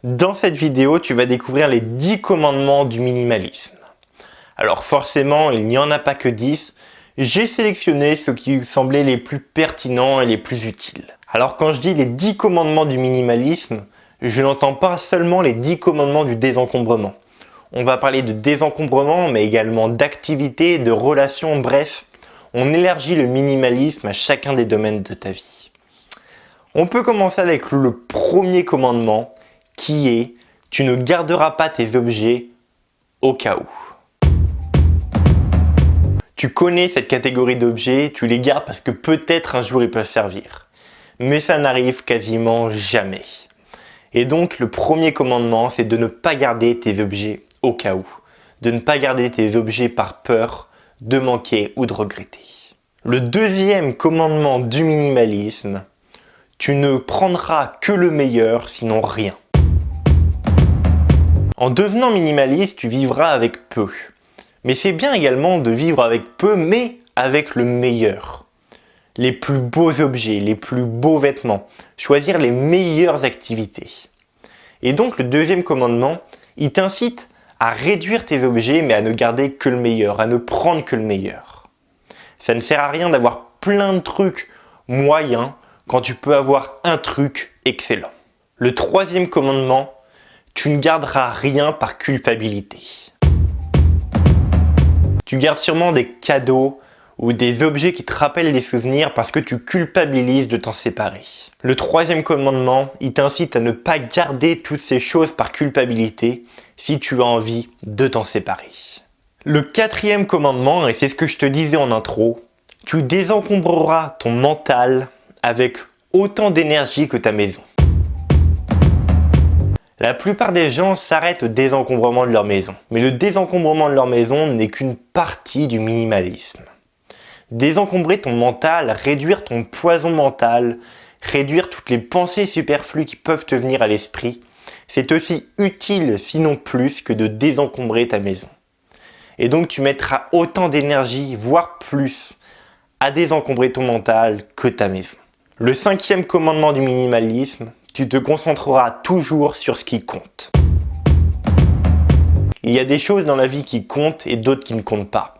Dans cette vidéo, tu vas découvrir les 10 commandements du minimalisme. Alors forcément, il n'y en a pas que 10. J'ai sélectionné ceux qui semblaient les plus pertinents et les plus utiles. Alors quand je dis les 10 commandements du minimalisme, je n'entends pas seulement les 10 commandements du désencombrement. On va parler de désencombrement, mais également d'activités, de relations, bref, on élargit le minimalisme à chacun des domaines de ta vie. On peut commencer avec le premier commandement, qui est « Tu ne garderas pas tes objets au cas où ». Tu connais cette catégorie d'objets, tu les gardes parce que peut-être un jour ils peuvent servir. Mais ça n'arrive quasiment jamais. Et donc le premier commandement, c'est de ne pas garder tes objets au cas où. De ne pas garder tes objets par peur de manquer ou de regretter. Le deuxième commandement du minimalisme, tu ne prendras que le meilleur, sinon rien. En devenant minimaliste, tu vivras avec peu. Mais c'est bien également de vivre avec peu, mais avec le meilleur. Les plus beaux objets, les plus beaux vêtements. Choisir les meilleures activités. Et donc le deuxième commandement, il t'incite à réduire tes objets, mais à ne garder que le meilleur, à ne prendre que le meilleur. Ça ne sert à rien d'avoir plein de trucs moyens quand tu peux avoir un truc excellent. Le troisième commandement, tu ne garderas rien par culpabilité. Tu gardes sûrement des cadeaux ou des objets qui te rappellent des souvenirs parce que tu culpabilises de t'en séparer. Le troisième commandement, il t'incite à ne pas garder toutes ces choses par culpabilité si tu as envie de t'en séparer. Le quatrième commandement, et c'est ce que je te disais en intro, tu désencombreras ton mental avec autant d'énergie que ta maison. La plupart des gens s'arrêtent au désencombrement de leur maison. Mais le désencombrement de leur maison n'est qu'une partie du minimalisme. Désencombrer ton mental, réduire ton poison mental, réduire toutes les pensées superflues qui peuvent te venir à l'esprit, c'est aussi utile, sinon plus, que de désencombrer ta maison. Et donc tu mettras autant d'énergie, voire plus, à désencombrer ton mental que ta maison. Le cinquième commandement du minimalisme, tu te concentreras toujours sur ce qui compte. Il y a des choses dans la vie qui comptent et d'autres qui ne comptent pas.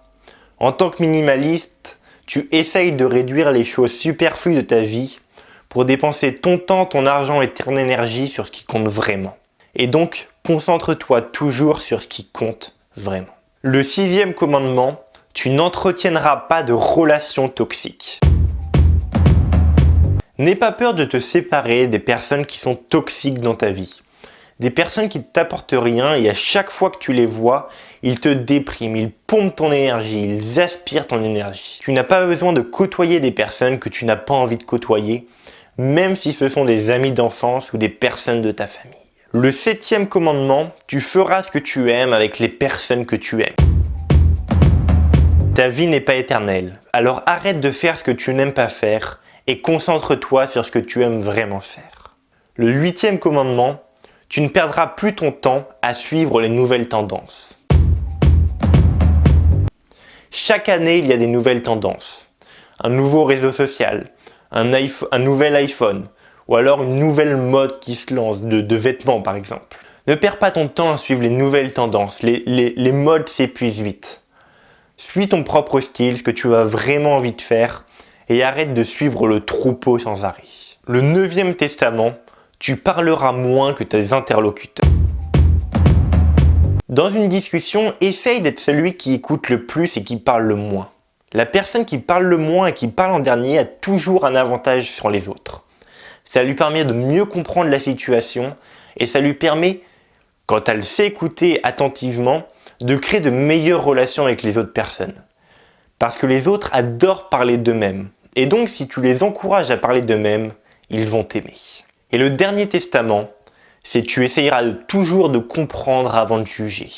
En tant que minimaliste, tu essayes de réduire les choses superflues de ta vie pour dépenser ton temps, ton argent et ton énergie sur ce qui compte vraiment. Et donc, concentre-toi toujours sur ce qui compte vraiment. Le sixième commandement, tu n'entretiendras pas de relations toxiques. N'aie pas peur de te séparer des personnes qui sont toxiques dans ta vie. Des personnes qui ne t'apportent rien et à chaque fois que tu les vois, ils te dépriment, ils pompent ton énergie, ils aspirent ton énergie. Tu n'as pas besoin de côtoyer des personnes que tu n'as pas envie de côtoyer, même si ce sont des amis d'enfance ou des personnes de ta famille. Le septième commandement, tu feras ce que tu aimes avec les personnes que tu aimes. Ta vie n'est pas éternelle, alors arrête de faire ce que tu n'aimes pas faire et concentre-toi sur ce que tu aimes vraiment faire. Le huitième commandement, tu ne perdras plus ton temps à suivre les nouvelles tendances. Chaque année, il y a des nouvelles tendances. Un nouveau réseau social, un nouvel iPhone, ou alors une nouvelle mode qui se lance de vêtements par exemple. Ne perds pas ton temps à suivre les nouvelles tendances, les modes s'épuisent vite. Suis ton propre style, ce que tu as vraiment envie de faire, et arrête de suivre le troupeau sans arrêt. Le neuvième testament, tu parleras moins que tes interlocuteurs. Dans une discussion, essaye d'être celui qui écoute le plus et qui parle le moins. La personne qui parle le moins et qui parle en dernier a toujours un avantage sur les autres. Ça lui permet de mieux comprendre la situation et ça lui permet, quand elle sait écouter attentivement, de créer de meilleures relations avec les autres personnes. Parce que les autres adorent parler d'eux-mêmes. Et donc, si tu les encourages à parler d'eux-mêmes, ils vont t'aimer. Et le dernier testament, c'est tu essayeras toujours de comprendre avant de juger.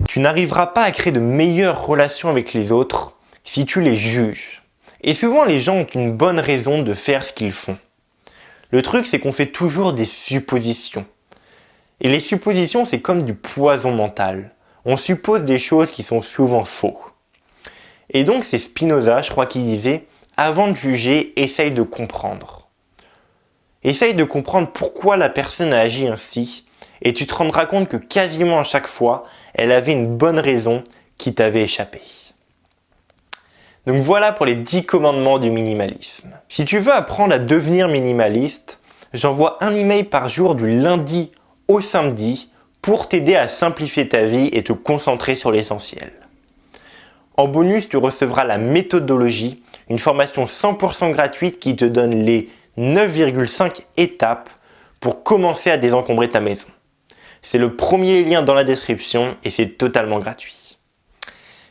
Tu n'arriveras pas à créer de meilleures relations avec les autres si tu les juges. Et souvent, les gens ont une bonne raison de faire ce qu'ils font. Le truc, c'est qu'on fait toujours des suppositions. Et les suppositions, c'est comme du poison mental. On suppose des choses qui sont souvent faux. Et donc c'est Spinoza, je crois qu'il disait, avant de juger, essaye de comprendre. Essaye de comprendre pourquoi la personne a agi ainsi et tu te rendras compte que quasiment à chaque fois, elle avait une bonne raison qui t'avait échappé. Donc voilà pour les 10 commandements du minimalisme. Si tu veux apprendre à devenir minimaliste, j'envoie un email par jour du lundi au samedi pour t'aider à simplifier ta vie et te concentrer sur l'essentiel. En bonus, tu recevras la méthodologie, une formation 100% gratuite qui te donne les 9,5 étapes pour commencer à désencombrer ta maison. C'est le premier lien dans la description et c'est totalement gratuit.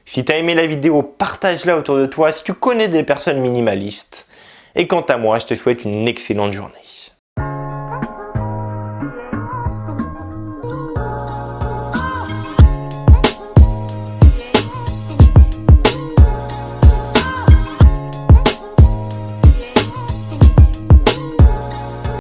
Si tu as aimé la vidéo, partage-la autour de toi si tu connais des personnes minimalistes. Et quant à moi, je te souhaite une excellente journée.